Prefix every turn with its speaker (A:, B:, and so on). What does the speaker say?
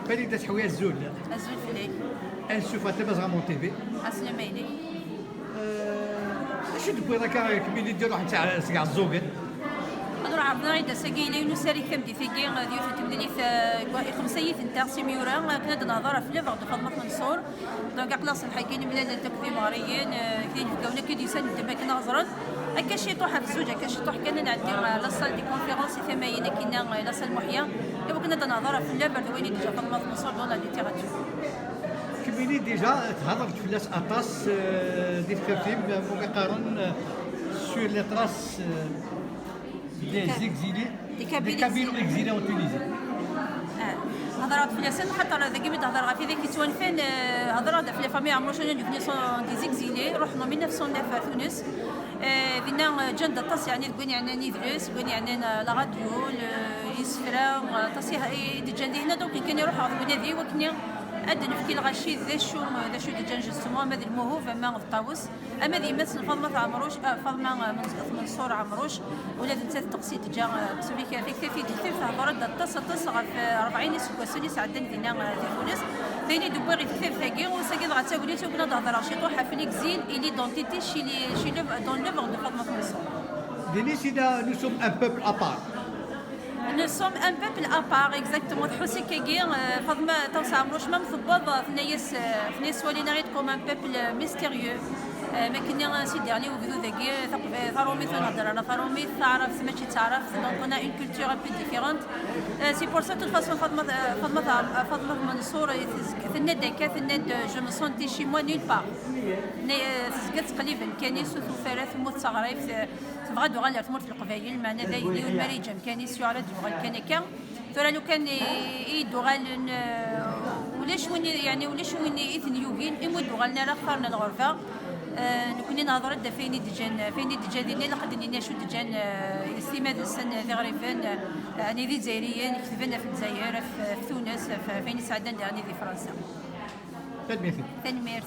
A: فريدة حوية الزول
B: فيلي
A: نشوفها تبع غامون تيفي
B: السليماني
A: اش تبغي راك كميني ديال واحد تاع سكاع الزوقن
B: هضر عرضنا إذا ساقي لي نساري ثم دي ثقي ديوش تمدلي خمسية نتاع سيميورا كنا نهضر في ليفر دو فاطمة منصور دونك قلاص الحكين بلاد التكفي ماريين كاين كونا كي سن دابا كنا هضرت هكا شي طوحه في الزوج هكا شي طوح كنا نعدي لا صال دي كونفيرونس ثمانية كنا لا صال محيا ايوا كنا نهضر في ليفر دويني ديجا فاطمة منصور دون لا ليتيراتور
A: كميني ديجا تهضرت في لاس اطاس دي الترتيب مقارن سور لي تراس des exilés, des Kabyles exilés en Tunisie.
B: هضرات في السن خاطر ذاك اللي تهضر في ذاك يتوان فين هضرات في لي عمرو شنو دي زيكزيلي رحنا 1909 في تونس بينا جند الطاس يعني تقول يعني نيدرس تقول يعني لا راديو يسفرا طاسي ديجا هنا دونك كان يروح على ذي وكني أدن في كل غشي ذا شو ديجا جسمه ماذا الموهو فما الطاوس أما ذي مثل فاطمة عمروش فاطمة منصور عمروش ولا ذات تقصي ديجا سوري في هضرات الطاس في 40 سنة ساعدين دينا في تونس ثاني دوبا غير في ثاقي وساقي غاتاولي كنا نهضر شي طوحة في ليكزيل إي ليدونتيتي شي دون لوفر دو فاطمة منصور.
A: Denisida, nous sommes un peuple à part.
B: Nous sommes un peuple à part, exactement. حسي كاين فاطمة توسع عمروش ما مثبط في ناس ولينا comme un peuple mystérieux. ما كنا سيدي عليه وقدو ذاكي ثروميث نهضر على ثروميث تعرف ماشي تعرف دونك انا اون كولتور ان بو ديفيرونت سي بور سا تو فاسون فاطمة منصور ثناد هكا ثناد جو مو سونتي شي موا نيل بار تزكات تقريبا كانيس وثفارات موت صغريف تبغى دوغال تموت في القبايل معنا ذا يدي والمريجم كانيس يعرض دوغال كان هكا ترى لو كان دوغال ولاش وين يعني ولاش وين اثن يوغين يموت دوغال نرا خارنا الغرفه نكوني نهضر فيني ديجا ديالي لقد نينا شو ديجان استماد السنه ذي غريفان يعني ذي جزائريين كتبنا في الجزائر في تونس فين سعدان يعني ذي فرنسا.
A: تنمير